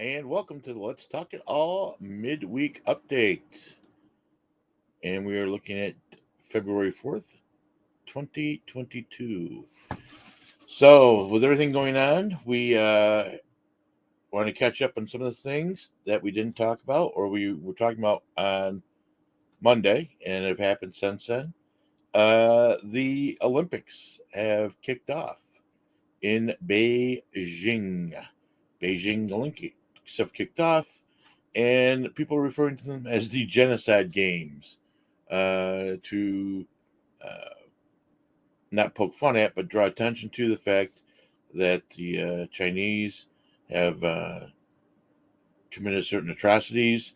and welcome to the Let's Talk It All midweek update. And we are looking at February 4th, 2022. So, with everything going on, we want to catch up on some of the things that we didn't talk about or we were talking about on Monday and have happened since then. The Olympics have kicked off in Beijing. Beijing Olympics have kicked off, and people are referring to them as the genocide games to uh, not poke fun at, but draw attention to the fact that the Chinese have committed certain atrocities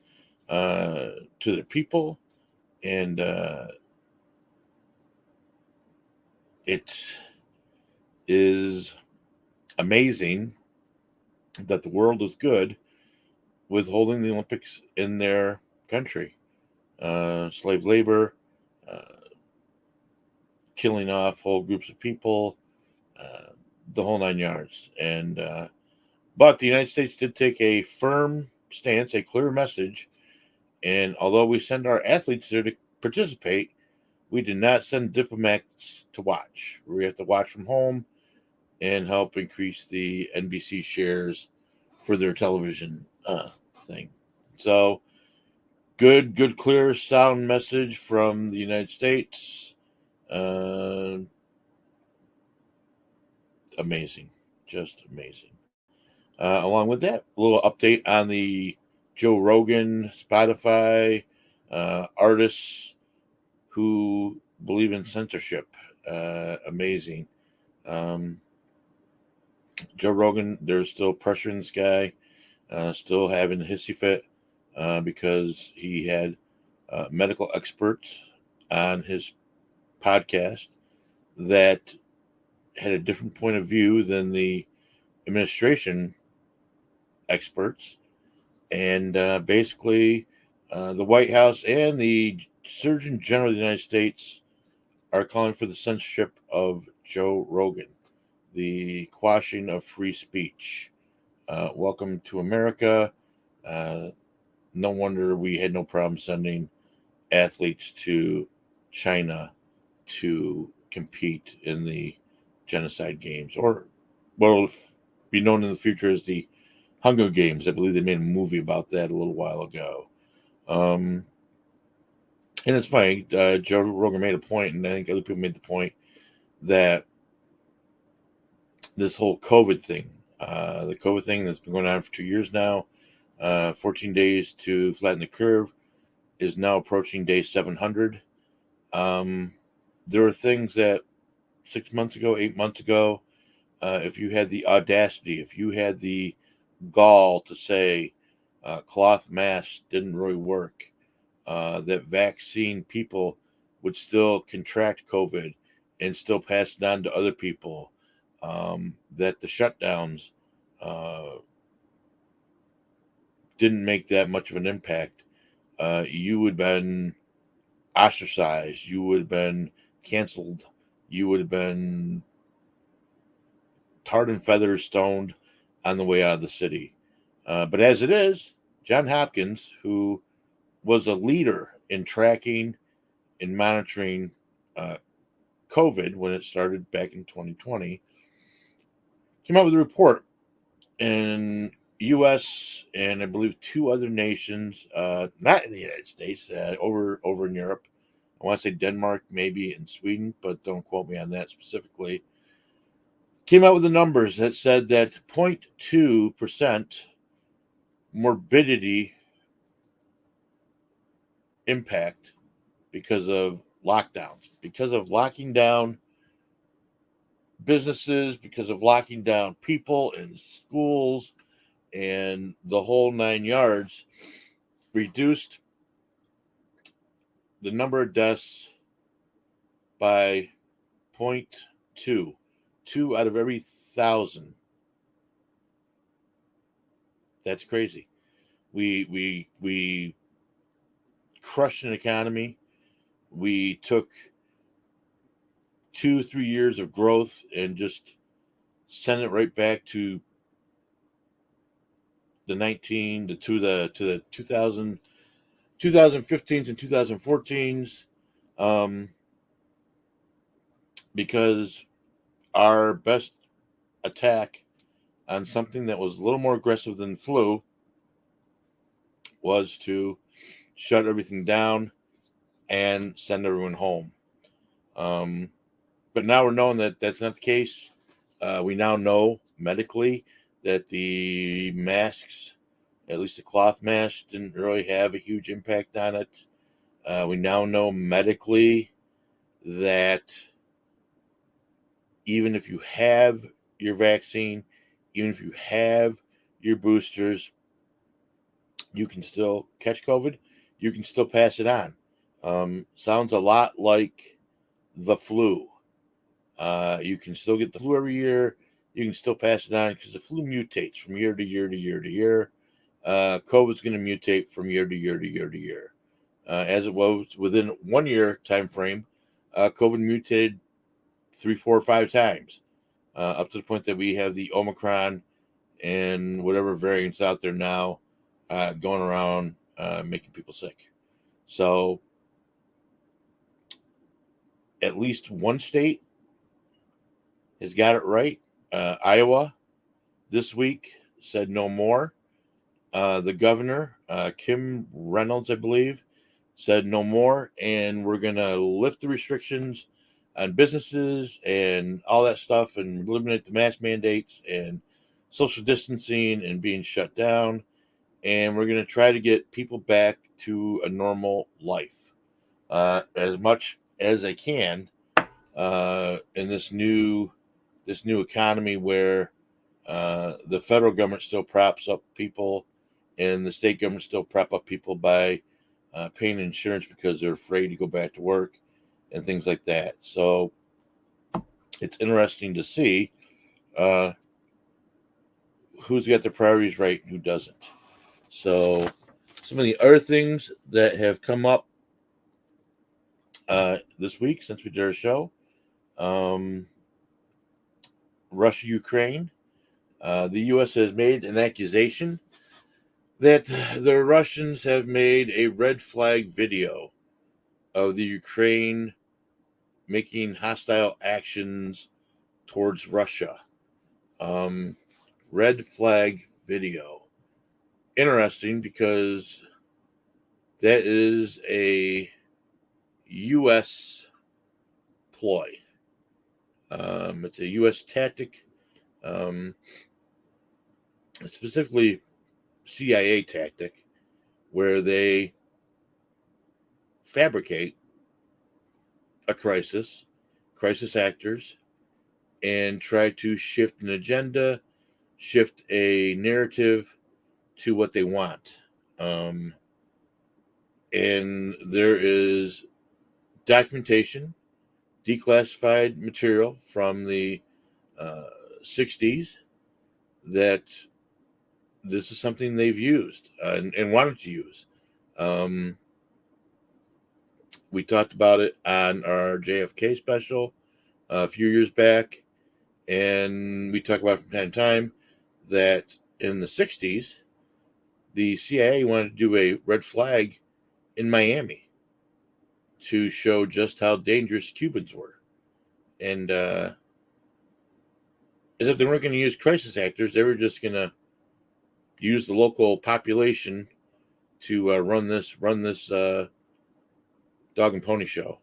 to their people, and it is amazing that the world is good with holding the Olympics in their country. Slave labor, uh, killing off whole groups of people, uh, the whole nine yards. And but the United States did take a firm stance, a clear message. And although we send our athletes there to participate, we did not send diplomats to watch. We have to watch from home and help increase the NBC shares for their television thing. So good, clear, sound message from the United States. Uh, Amazing, just amazing. Along with that, a little update on the Joe Rogan, Spotify artists who believe in censorship. Amazing. Um, Joe Rogan, there's still pressure in this guy, still having a hissy fit because he had medical experts on his podcast that had a different point of view than the administration experts. And basically, the White House and the Surgeon General of the United States are calling for the censorship of Joe Rogan, the quashing of free speech. Welcome to America. Uh, no wonder we had no problem sending athletes to China to compete in the genocide games, or what will be known in the future as the Hunger Games. I believe they made a movie about that a little while ago. Um, and it's funny, Joe Rogan made a point, and I think other people made the point that this whole COVID thing, the COVID thing that's been going on for 2 years now, 14 days to flatten the curve, is now approaching day 700. Um, there are things that 6 months ago, 8 months ago, if you had the audacity, if you had the gall to say cloth masks didn't really work, that vaccine people would still contract COVID and still pass it on to other people, that the shutdowns uh, didn't make that much of an impact, you would have been ostracized, you would have been canceled, you would have been tarred and feathers stoned on the way out of the city. But as it is, John Hopkins, who was a leader in tracking and monitoring uh, COVID when it started back in 2020, came out with a report in U.S. and I believe two other nations, not in the United States, over in Europe. I want to say Denmark, maybe in Sweden, but don't quote me on that specifically. Came out with the numbers that said that 0.2% morbidity impact because of lockdowns, because of locking down businesses, because of locking down people in schools and the whole nine yards, reduced the number of deaths by point 0.2. Two out of every thousand. That's crazy. We crushed an economy. We took 2 3 years of growth and just sent it right back to the 19 to the 2015s and 2014s, because our best attack on something that was a little more aggressive than flu was to shut everything down and send everyone home. But now we're knowing that that's not the case. We now know medically that the masks, at least the cloth masks, didn't really have a huge impact on it. We now know medically that even if you have your vaccine, even if you have your boosters, you can still catch COVID. You can still pass it on. Sounds a lot like the flu. You can still get the flu every year. You can still pass it on because the flu mutates from year to year to year to year. COVID is going to mutate from year to year to year to year. As it was within 1 year time frame, COVID mutated 3, 4, 5 times, up to the point that we have the Omicron and whatever variants out there now going around making people sick. So at least one state has got it right. Iowa this week said no more. The governor, Kim Reynolds, I believe, said no more, and we're going to lift the restrictions on businesses and all that stuff and eliminate the mask mandates and social distancing and being shut down. And we're going to try to get people back to a normal life as much as they can in this new economy where the federal government still props up people and the state government still prop up people by paying insurance because they're afraid to go back to work and things like that. So it's interesting to see who's got their priorities right and who doesn't. So some of the other things that have come up this week since we did our show, Russia, Ukraine. The U.S. has made an accusation that the Russians have made a red flag video of the Ukraine making hostile actions towards Russia. Red flag video. Interesting because that is a U.S. ploy. It's a U.S. tactic, specifically CIA tactic, where they fabricate a crisis actors, and try to shift an agenda, shift a narrative to what they want. And there is documentation, declassified material from the 60s that this is something they've used and wanted to use. We talked about it on our JFK special a few years back, and we talk about from time to time that in the 60s, the CIA wanted to do a red flag in Miami to show just how dangerous Cubans were. And as if they weren't going to use crisis actors, they were just going to use the local population to run this dog and pony show.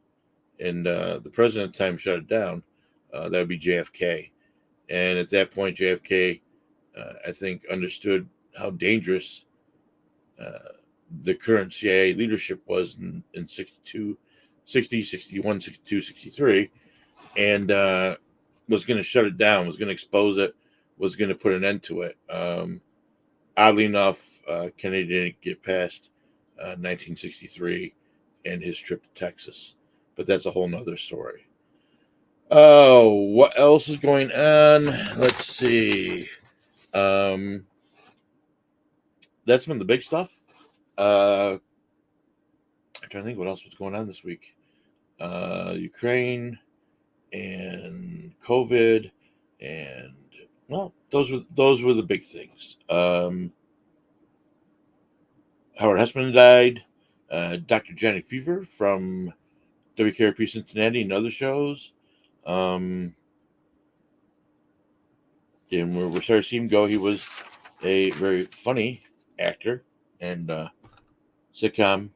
And the president at the time shut it down. That would be JFK. And at that point, JFK, I think, understood how dangerous the current CIA leadership was in 62, 60, 61, 62, 63, and was going to shut it down, was going to expose it, was going to put an end to it. Oddly enough, Kennedy didn't get past 1963 and his trip to Texas, but that's a whole nother story. Oh, what else is going on? Let's see. That's been the big stuff. I'm trying to think what else was going on this week. Ukraine and COVID, and well, those were the big things. Howard Hessman died. Dr. Johnny Fever from WKRP Cincinnati and other shows. And we're sorry to see him go. He was a very funny actor and sitcom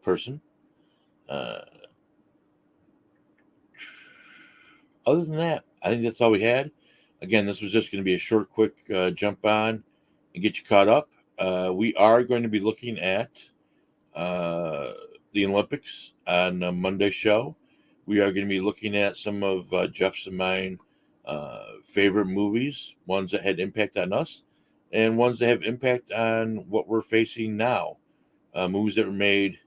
person. Other than that, I think that's all we had. Again, this was just going to be a short, quick jump on and get you caught up. We are going to be looking at the Olympics on a Monday show. We are going to be looking at some of Jeff's and mine favorite movies, ones that had impact on us, and ones that have impact on what we're facing now. Movies that were made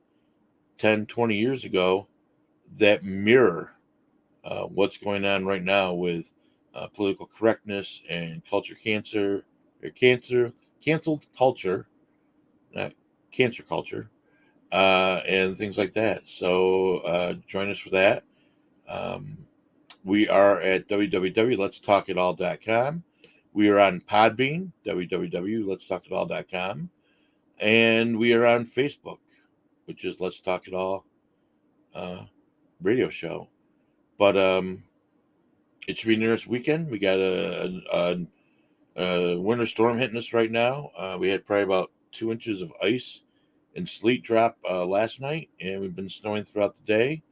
10, 20 years ago that mirror what's going on right now with political correctness and canceled culture, not cancer culture, and things like that. So join us for that. We are at www.letstalkitall.com. We are on Podbean, www.letstalkitall.com. And we are on Facebook, which is Let's Talk It All radio show. But it should be an interesting weekend. We got a winter storm hitting us right now. We had probably about 2 inches of ice and sleet drop last night, and we've been snowing throughout the day.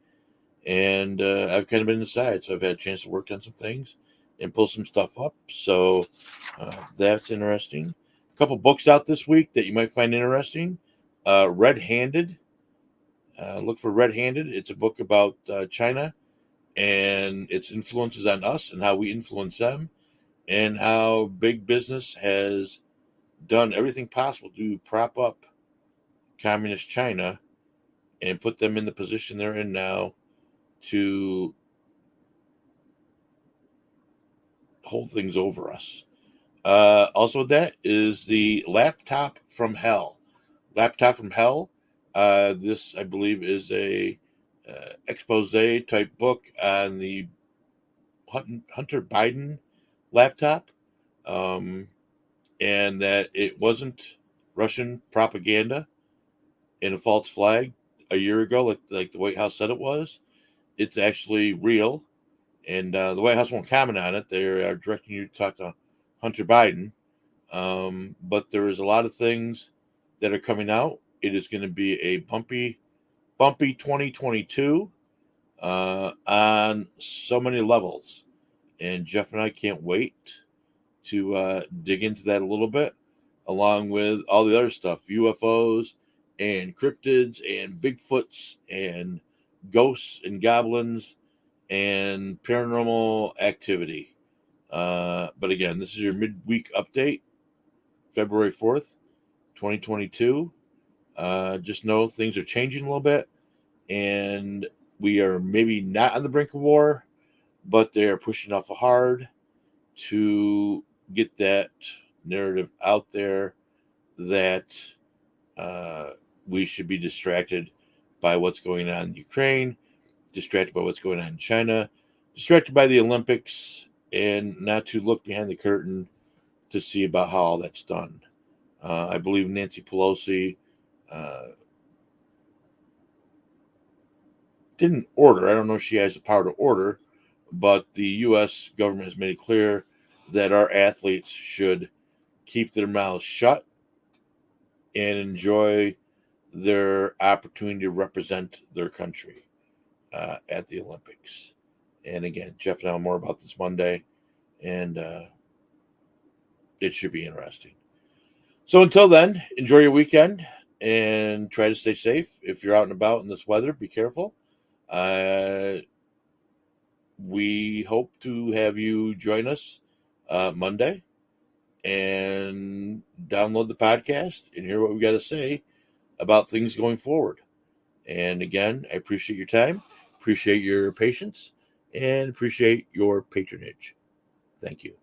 And I've kind of been inside, so I've had a chance to work on some things and pull some stuff up. So that's interesting. A couple books out this week that you might find interesting. Red Handed. Look for Red Handed. It's a book about China and its influences on us and how we influence them, and how big business has done everything possible to prop up communist China and put them in the position they're in now to hold things over us. Also, that is the Laptop from Hell. Laptop from Hell. This, I believe, is a expose type book on the Hunter Biden laptop, and that it wasn't Russian propaganda and a false flag a year ago, like the White House said it was. It's actually real, and the White House won't comment on it. They are directing you to talk to Hunter Biden, but there is a lot of things that are coming out. It is going to be a bumpy 2022 on so many levels, and Jeff and I can't wait to dig into that a little bit, along with all the other stuff, UFOs and cryptids and Bigfoots and ghosts and goblins and paranormal activity. But again, this is your midweek update, February 4th, 2022. Just know things are changing a little bit, and we are maybe not on the brink of war, but they are pushing awful hard to get that narrative out there that we should be distracted by what's going on in Ukraine, distracted by what's going on in China, distracted by the Olympics, and not to look behind the curtain to see about how all that's done. I believe Nancy Pelosi didn't order. I don't know if she has the power to order, but the U.S. government has made it clear that our athletes should keep their mouths shut and enjoy their opportunity to represent their country at the Olympics. And again, Jeff and I will more about this Monday, and it should be interesting. So until then, enjoy your weekend and try to stay safe. If you're out and about in this weather, be careful. We hope to have you join us Monday and download the podcast and hear what we got to say about things going forward. And again, I appreciate your time, appreciate your patience, and appreciate your patronage. Thank you.